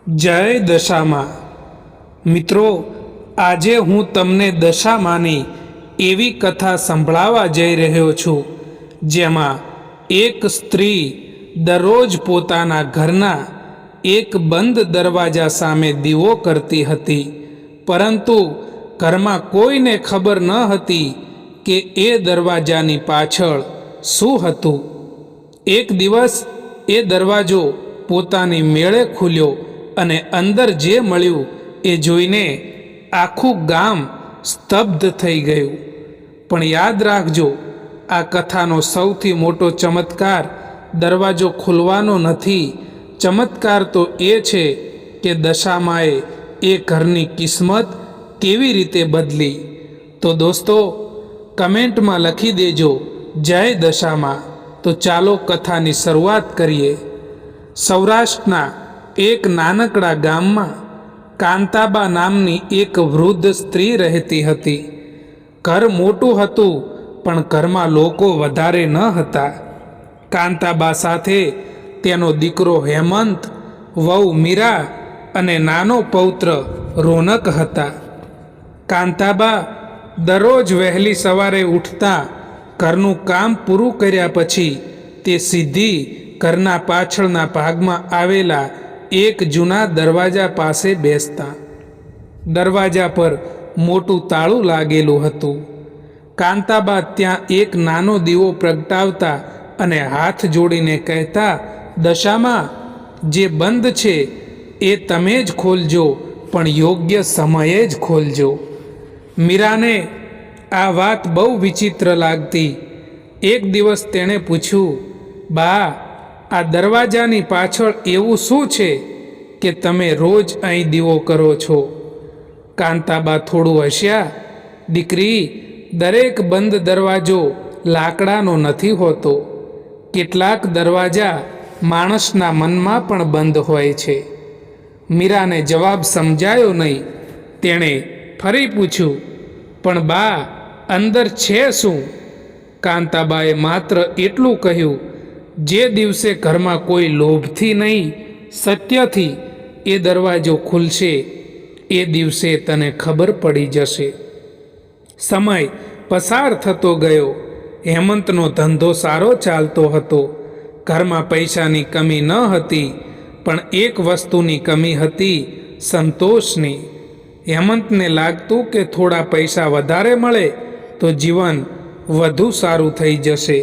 જય દશામાં મિત્રો, આજે હું તમને દશામાંની એવી કથા સંભળાવવા જઈ રહ્યો છું, જેમાં એક સ્ત્રી દરરોજ પોતાના ઘરના એક બંધ દરવાજા સામે દીવો કરતી હતી, પરંતુ ઘરમાં કોઈને ખબર ન હતી કે એ દરવાજાની પાછળ શું હતું. એક દિવસ એ દરવાજો પોતાની મેળે ખુલ્યો અને અંદર જે મળ્યું એ જોઈને આખું ગામ સ્તબ્ધ થઈ ગયું. પણ યાદ રાખજો, આ કથાનો સૌથી મોટો ચમત્કાર દરવાજો ખુલવાનો નથી. ચમત્કાર તો એ છે કે દશામાએ એ ઘરની કિસ્મત કેવી રીતે બદલી. તો દોસ્તો, કમેન્ટમાં લખી દેજો જય દશામાં. તો ચાલો કથાની શરૂઆત કરીએ. સૌરાષ્ટ્રના એક નાનકડા ગામમાં કાંતાબા નામની એક વૃદ્ધ સ્ત્રી રહેતી હતી. ઘર મોટું હતું, પણ ઘરમાં લોકો વધારે ન હતા. કાંતાબા સાથે તેનો દીકરો હેમંત, વહુ મીરા અને નાનો પૌત્ર રોનક હતા. કાંતાબા દરરોજ વહેલી સવારે ઉઠતા, ઘરનું કામ પૂરું કર્યા પછી તે સીધી ઘરના પાછળના ભાગમાં આવેલા એક જૂના દરવાજા પાસે બેસતા. દરવાજા પર મોટું તાળું લાગેલું હતું. કાંતાબા ત્યાં એક નાનો દીવો પ્રગટાવતા અને હાથ જોડીને કહેતા, દશામાં, જે બંધ છે એ તમે જ ખોલજો, પણ યોગ્ય સમયે જ ખોલજો. મીરાને આ વાત બહુ વિચિત્ર લાગતી. એક દિવસ તેણે પૂછ્યું, બા, આ દરવાજાની પાછળ એવું શું છે કે તમે રોજ અહીં દીવો કરો છો? કાંતાબા થોડું હસ્યા. દીકરી, દરેક બંધ દરવાજો લાકડાનો નથી હોતો. કેટલાક દરવાજા માણસના મનમાં પણ બંધ હોય છે. મીરાને જવાબ સમજાયો નહીં. તેણે ફરી પૂછ્યું, પણ બા, અંદર છે શું? કાંતાબાએ માત્ર એટલું કહ્યું, જે દિવસે ઘરમાં કોઈ લોભથી નહીં, સત્યથી એ દરવાજો ખુલશે, એ દિવસે તને ખબર પડી જશે. સમય પસાર થતો ગયો. હેમંતનો ધંધો સારો ચાલતો હતો. ઘરમાં પૈસાની કમી ન હતી, પણ એક વસ્તુની કમી હતી, સંતોષની. હેમંતને લાગતું કે થોડા પૈસા વધારે મળે તો જીવન વધુ સારું થઈ જશે.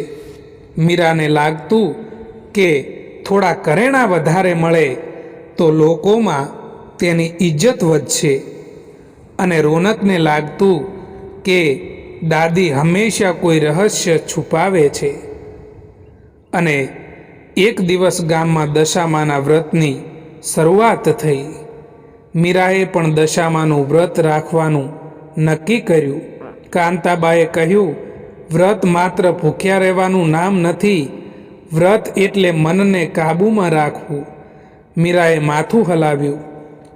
મીરાને લાગતું કે થોડા કરેણા વધારે મળે તો લોકોમાં તેની ઇજ્જત વધશે. અને રોનકને લાગતું કે દાદી હંમેશા કોઈ રહસ્ય છુપાવે છે. અને એક દિવસ ગામમાં દશામાના વ્રતની શરૂઆત થઈ. મીરાએ પણ દશામાનું વ્રત રાખવાનું નક્કી કર્યું. કાંતાબાએ કહ્યું, વ્રત માત્ર ભૂખ્યા રહેવાનું નામ નથી. વ્રત એટલે મનને કાબૂમાં રાખવું. મીરાએ માથું હલાવ્યું.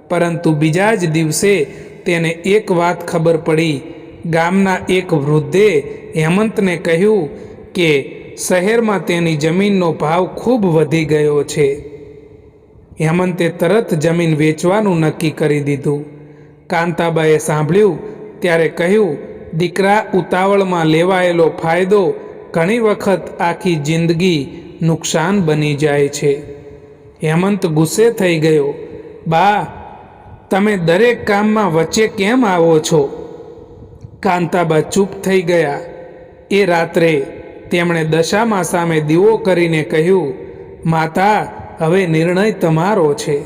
પરંતુ બીજા જ દિવસે તેને એક વાત ખબર પડી. ગામના એક વૃદ્ધે હેમંતને કહ્યું કે શહેરમાં તેની જમીનનો ભાવ ખૂબ વધી ગયો છે. હેમંતે તરત જમીન વેચવાનું નક્કી કરી દીધું. કાંતાબાએ સાંભળ્યું ત્યારે કહ્યું, દીકરા, ઉતાવળમાં લેવાયેલો ફાયદો ઘણી વખત આખી જિંદગી નુકસાન બની જાય છે. હેમંત ગુસ્સે થઈ ગયો. બા, તમે દરેક કામમાં વચ્ચે કેમ આવો છો? કાંતાબા ચૂપ થઈ ગયા. એ રાત્રે તેમણે દશામા સામે દીવો કરીને કહ્યું, માતા, હવે નિર્ણય તમારો છે.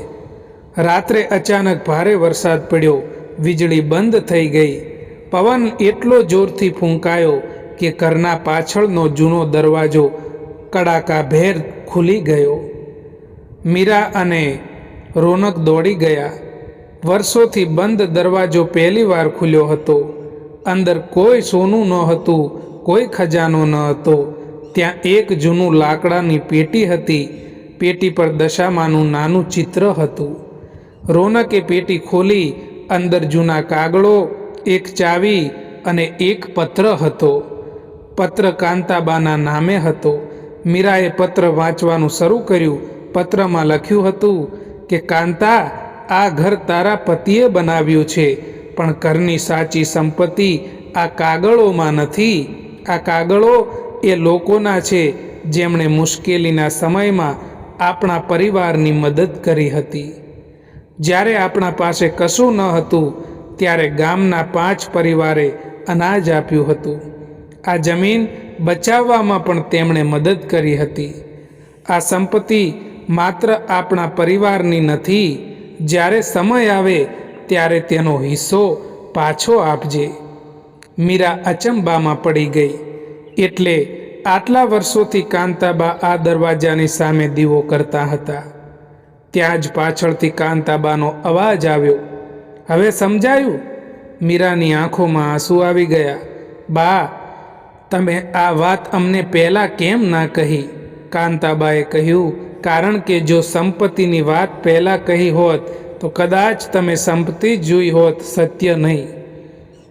રાત્રે અચાનક ભારે વરસાદ પડ્યો. વીજળી બંધ થઈ ગઈ. પવન એટલો જોરથી ફૂંકાયો કે ઘરના પાછળનો જૂનો દરવાજો કડાકાભેર ખુલી ગયો. મીરા અને રોનક દોડી ગયા. વર્ષોથી બંધ દરવાજો પહેલીવાર ખુલ્યો હતો. અંદર કોઈ સોનું ન હતું, કોઈ ખજાનો ન હતો. ત્યાં એક જૂનું લાકડાની પેટી હતી. પેટી પર દશામાનું નાનું ચિત્ર હતું. રોનકે પેટી ખોલી. અંદર જૂના કાગળો, એક ચાવી અને એક પત્ર હતો. પત્ર કાંતાબાના નામે હતો. મીરાએ પત્ર વાંચવાનું શરૂ કર્યું. પત્રમાં લખ્યું હતું કે કાંતા, આ ઘર તારા પતિએ બનાવ્યું છે, પણ ઘરની સાચી સંપત્તિ આ કાગળોમાં નથી. આ કાગળો એ લોકોના છે જેમણે મુશ્કેલીના સમયમાં આપણા પરિવારની મદદ કરી હતી. જ્યારે આપણા પાસે કશું ન હતું ત્યારે ગામના 5 પરિવારે અનાજ આપ્યું હતું. આ જમીન બચાવવામાં પણ તેમણે મદદ કરી હતી. આ સંપત્તિ માત્ર આપણા પરિવારની નથી. જ્યારે સમય આવે ત્યારે તેનો હિસ્સો પાછો આપજે. મીરા અચંબામાં પડી ગઈ. એટલે આટલા વર્ષોથી કાંતાબા આ દરવાજાની સામે દીવો કરતા હતા. ત્યાં જ પાછળથી કાંતાબાનો અવાજ આવ્યો. હવે સમજાયું? મીરાની આંખોમાં આંસુ આવી ગયા. બા, તમે આ વાત અમને પહેલાં કેમ ના કહી? કાંતાબાએ કહ્યું, કારણ કે જો સંપત્તિની વાત પહેલાં કહી હોત તો કદાચ તમે સંપત્તિ જોઈ હોત, સત્ય નહીં.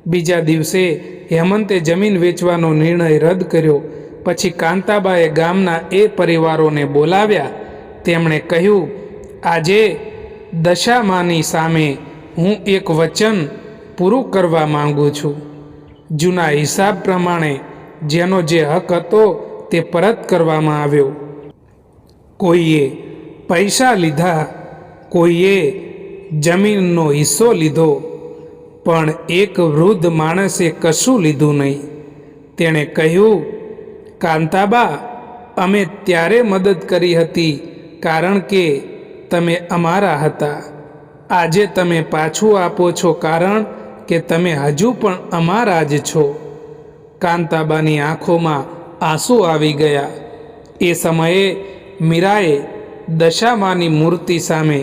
બીજા દિવસે હેમંતે જમીન વેચવાનો નિર્ણય રદ કર્યો. પછી કાંતાબાએ ગામના એ પરિવારોને બોલાવ્યા. તેમણે કહ્યું, આજે દશામાની સામે હું એક વચન પૂરું કરવા માંગુ છું. જૂના હિસાબ પ્રમાણે જેનો જે હક હતો તે પરત કરવામાં આવ્યો. કોઈએ પૈસા લીધા, કોઈએ જમીનનો હિસ્સો લીધો, પણ એક વૃદ્ધ માણસે કશું લીધું નહીં. તેણે કહ્યું, કાંતાબા, અમે ત્યારે મદદ કરી હતી કારણ કે તમે અમારા હતા. આજે તમે પાછું આપો છો કારણ કે તમે હજુ પણ અમારા જ છો. કાંતાબાની આંખોમાં આંસુ આવી ગયા. એ સમયે મીરાએ દશામાની મૂર્તિ સામે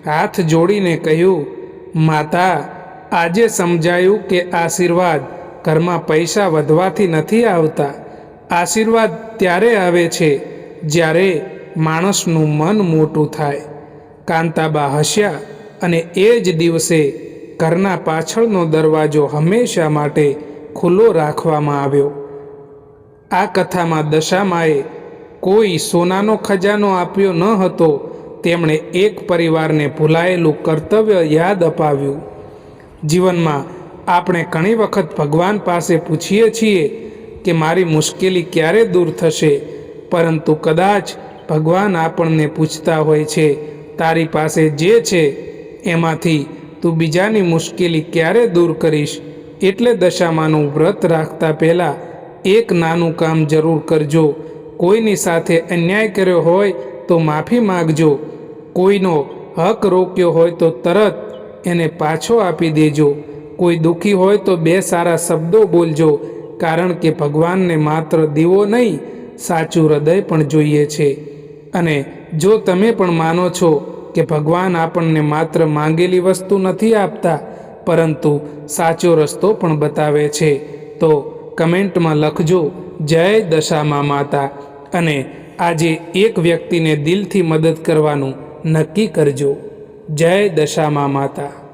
હાથ જોડીને કહ્યું, માતા, આજે સમજાયું કે આશીર્વાદ ઘરમાં પૈસા વધવાથી નથી આવતા. આશીર્વાદ ત્યારે આવે છે જ્યારે માણસનું મન મોટું થાય. કાંતાબા હસ્યા અને એ જ દિવસે ઘરના પાછળનો દરવાજો હંમેશા માટે ખુલ્લો રાખવામાં આવ્યો. આ કથામાં દશામાએ કોઈ સોનાનો ખજાનો આપ્યો ન હતો. તેમણે એક પરિવારને ભૂલાયેલું કર્તવ્ય યાદ અપાવ્યું. જીવનમાં આપણે ઘણી વખત ભગવાન પાસે પૂછીએ છીએ કે મારી મુશ્કેલી ક્યારે દૂર થશે, પરંતુ કદાચ ભગવાન આપણને પૂછતા હોય છે, તારી પાસે જે છે એમાંથી તું બીજાની મુશ્કેલી ક્યારે દૂર કરીશ? એટલે દશામાનું વ્રત રાખતા પહેલાં એક નાનું કામ જરૂર કરજો. કોઈની સાથે અન્યાય કર્યો હોય તો માફી માગજો. કોઈનો હક રોક્યો હોય તો તરત એને પાછો આપી દેજો. કોઈ દુઃખી હોય તો 2 સારા શબ્દો બોલજો, કારણ કે ભગવાનને માત્ર દીવો નહીં, સાચું હૃદય પણ જોઈએ છે. અને જો તમે પણ માનો છો કે ભગવાન આપણને માત્ર માંગેલી વસ્તુ નથી આપતા, પરંતુ સાચો રસ્તો પણ બતાવે છે, તો કમેન્ટમાં લખજો, જય દશામા માતા. અને આજે એક વ્યક્તિને દિલથી મદદ કરવાનું નક્કી કરજો. જય દશામા માતા.